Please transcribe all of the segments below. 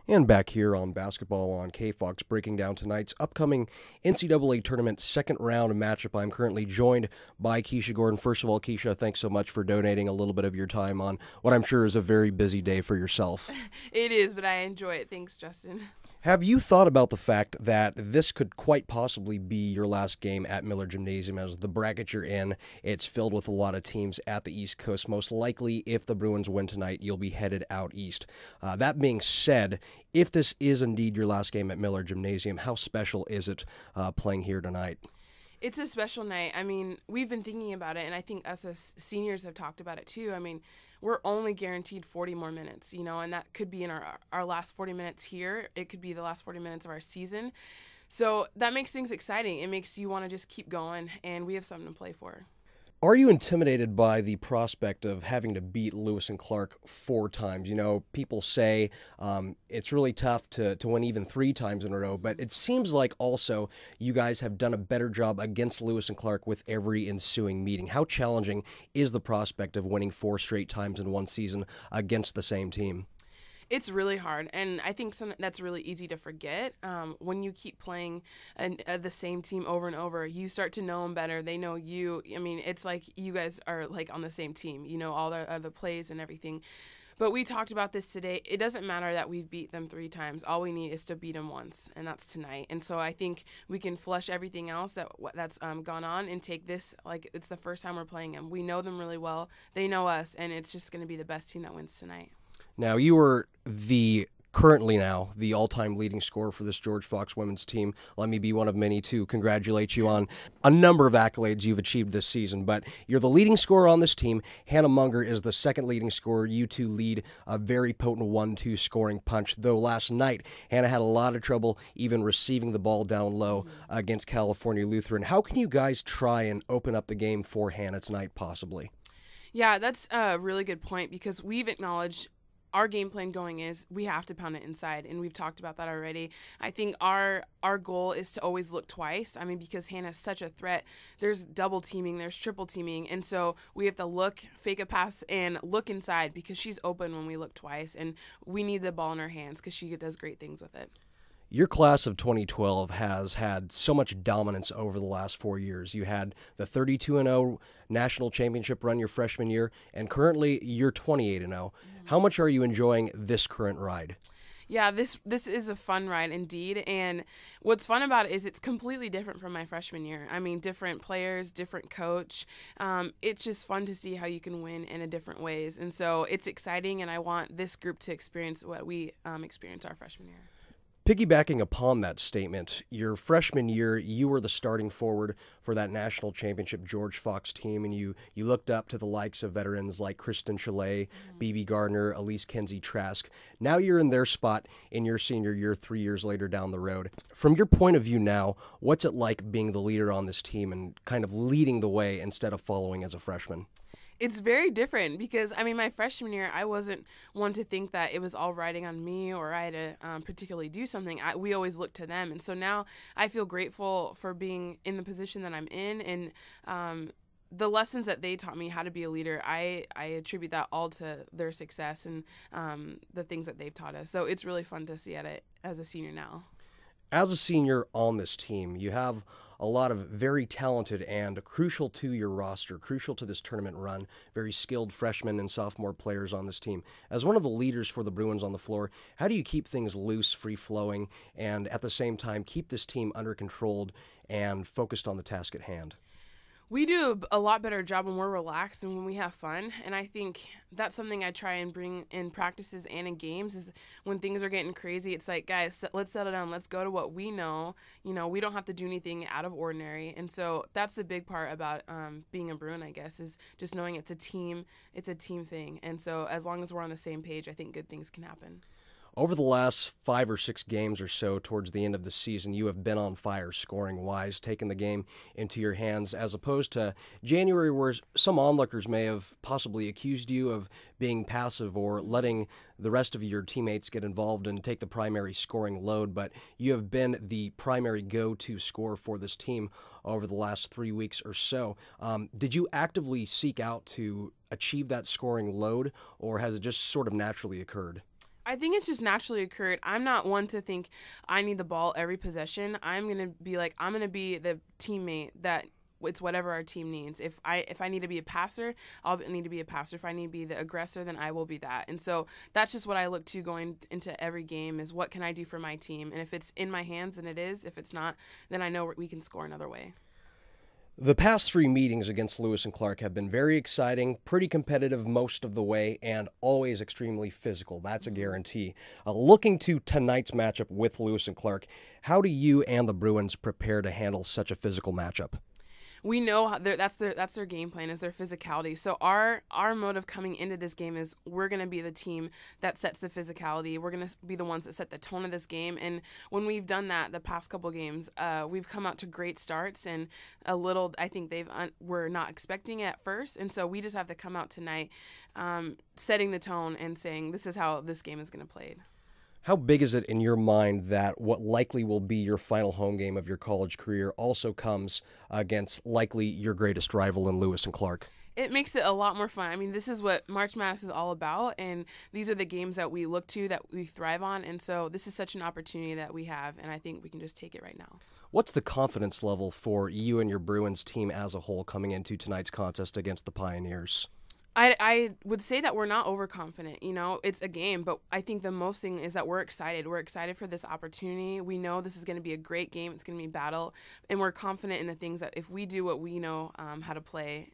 And back here on Basketball on KFox, breaking down tonight's upcoming NCAA tournament second round matchup. I'm currently joined by Keisha Gordon. First of all, Keisha, thanks so much for donating a little bit of your time on what I'm sure is a very busy day for yourself. It is, but I enjoy it. Thanks, Justin. Have you thought about the fact that this could quite possibly be your last game at Miller Gymnasium? As the bracket you're in, it's filled with a lot of teams at the East Coast. Most likely, if the Bruins win tonight, you'll be headed out east. That being said, if this is indeed your last game at Miller Gymnasium, how special is it playing here tonight? It's a special night. I mean, we've been thinking about it, and I think us as seniors have talked about it too. I mean, we're only guaranteed 40 more minutes, and that could be in our last 40 minutes here. It could be the last 40 minutes of our season. So that makes things exciting. It makes you want to just keep going, and we have something to play for. Are you intimidated by the prospect of having to beat Lewis and Clark 4 times? People say it's really tough to win even 3 times in a row, but it seems like also you guys have done a better job against Lewis and Clark with every ensuing meeting. How challenging is the prospect of winning 4 straight times in one season against the same team? It's really hard, and I think that's really easy to forget. When you keep playing the same team over and over, you start to know them better. They know you. I mean, it's like you guys are like on the same team. You know all the plays and everything. But we talked about this today. It doesn't matter that we've beat them 3 times. All we need is to beat them once, and that's tonight. And so I think we can flush everything else that's gone on and take this like it's the first time we're playing them. We know them really well. They know us, and it's just going to be the best team that wins tonight. Now, you are currently the all-time leading scorer for this George Fox women's team. Let me be one of many to congratulate you on a number of accolades you've achieved this season, but you're the leading scorer on this team. Hannah Munger is the second leading scorer. You two lead a very potent 1-2 scoring punch, though last night Hannah had a lot of trouble even receiving the ball down low against California Lutheran. How can you guys try and open up the game for Hannah tonight, possibly? Yeah, that's a really good point because we've acknowledged our game plan going is we have to pound it inside, and we've talked about that already. I think our goal is to always look twice. I mean, because Hannah's such a threat, there's double teaming, there's triple teaming, and so we have to look, fake a pass, and look inside because she's open when we look twice, and we need the ball in her hands because she does great things with it. Your class of 2012 has had so much dominance over the last 4 years. You had the 32-0 national championship run your freshman year, and currently you're 28-0. How much are you enjoying this current ride? Yeah, this is a fun ride indeed, and what's fun about it is it's completely different from my freshman year. I mean, different players, different coach. It's just fun to see how you can win in a different ways, and so it's exciting, and I want this group to experience what we experienced our freshman year. Piggybacking upon that statement, your freshman year, you were the starting forward for that national championship George Fox team, and you looked up to the likes of veterans like Kristen Chalet, BB Gardner, Elise Kenzie Trask. Now you're in their spot in your senior year 3 years later down the road. From your point of view now, what's it like being the leader on this team and kind of leading the way instead of following as a freshman? It's very different because, I mean, my freshman year, I wasn't one to think that it was all riding on me or I had to particularly do something. We always looked to them. And so now I feel grateful for being in the position that I'm in. And the lessons that they taught me how to be a leader, I attribute that all to their success and the things that they've taught us. So it's really fun to see it as a senior now. As a senior on this team, you have a lot of very talented and crucial to your roster, crucial to this tournament run, very skilled freshmen and sophomore players on this team. As one of the leaders for the Bruins on the floor, how do you keep things loose, free-flowing, and at the same time keep this team under controlled and focused on the task at hand? We do a lot better job when we're relaxed and when we have fun, and I think that's something I try and bring in practices and in games is when things are getting crazy, it's like, guys, let's settle down. Let's go to what we know. We don't have to do anything out of ordinary, and so that's the big part about being a Bruin, I guess, is just knowing it's a team thing, and so as long as we're on the same page, I think good things can happen. Over the last 5 or 6 games or so towards the end of the season, you have been on fire scoring-wise, taking the game into your hands, as opposed to January where some onlookers may have possibly accused you of being passive or letting the rest of your teammates get involved and take the primary scoring load, but you have been the primary go-to scorer for this team over the last 3 weeks or so. Did you actively seek out to achieve that scoring load, or has it just sort of naturally occurred? I think it's just naturally occurred. I'm not one to think I need the ball every possession. I'm going to be like, I'm going to be the teammate that it's whatever our team needs. If I need to be a passer, I'll need to be a passer. If I need to be the aggressor, then I will be that. And so that's just what I look to going into every game is what can I do for my team? And if it's in my hands, then it is. If it's not, then I know we can score another way. The past 3 meetings against Lewis and Clark have been very exciting, pretty competitive most of the way, and always extremely physical. That's a guarantee. Looking to tonight's matchup with Lewis and Clark, how do you and the Bruins prepare to handle such a physical matchup? We know that's their game plan is their physicality. So our motive coming into this game is we're going to be the team that sets the physicality. We're going to be the ones that set the tone of this game. And when we've done that the past couple games, we've come out to great starts and I think we're not expecting it at first. And so we just have to come out tonight setting the tone and saying this is how this game is going to play. How big is it in your mind that what likely will be your final home game of your college career also comes against likely your greatest rival in Lewis and Clark? It makes it a lot more fun. I mean, this is what March Madness is all about, and these are the games that we look to, that we thrive on, and so this is such an opportunity that we have, and I think we can just take it right now. What's the confidence level for you and your Bruins team as a whole coming into tonight's contest against the Pioneers? I would say that we're not overconfident. You know, it's a game, but I think the most thing is that we're excited. We're excited for this opportunity. We know this is going to be a great game. It's going to be a battle, and we're confident in the things that if we do what we know how to play,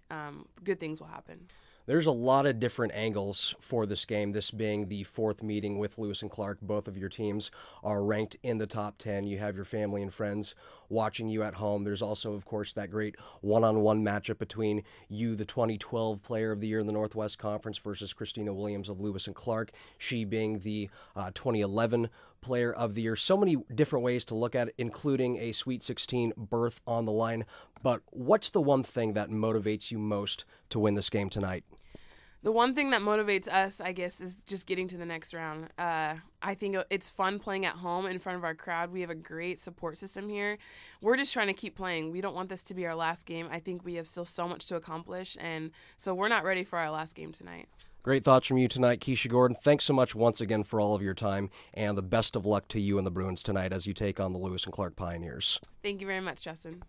good things will happen. There's a lot of different angles for this game, this being the 4th meeting with Lewis and Clark. Both of your teams are ranked in the top 10. You have your family and friends watching you at home. There's also, of course, that great one-on-one matchup between you, the 2012 Player of the Year in the Northwest Conference, versus Christina Williams of Lewis and Clark, she being the 2011 Player of the Year. So many different ways to look at it, including a Sweet 16 berth on the line. But what's the one thing that motivates you most to win this game tonight? The one thing that motivates us, I guess, is just getting to the next round. I think it's fun playing at home in front of our crowd. We have a great support system here. We're just trying to keep playing. We don't want this to be our last game. I think we have still so much to accomplish, and so we're not ready for our last game tonight. Great thoughts from you tonight, Keisha Gordon. Thanks so much once again for all of your time, and the best of luck to you and the Bruins tonight as you take on the Lewis and Clark Pioneers. Thank you very much, Justin.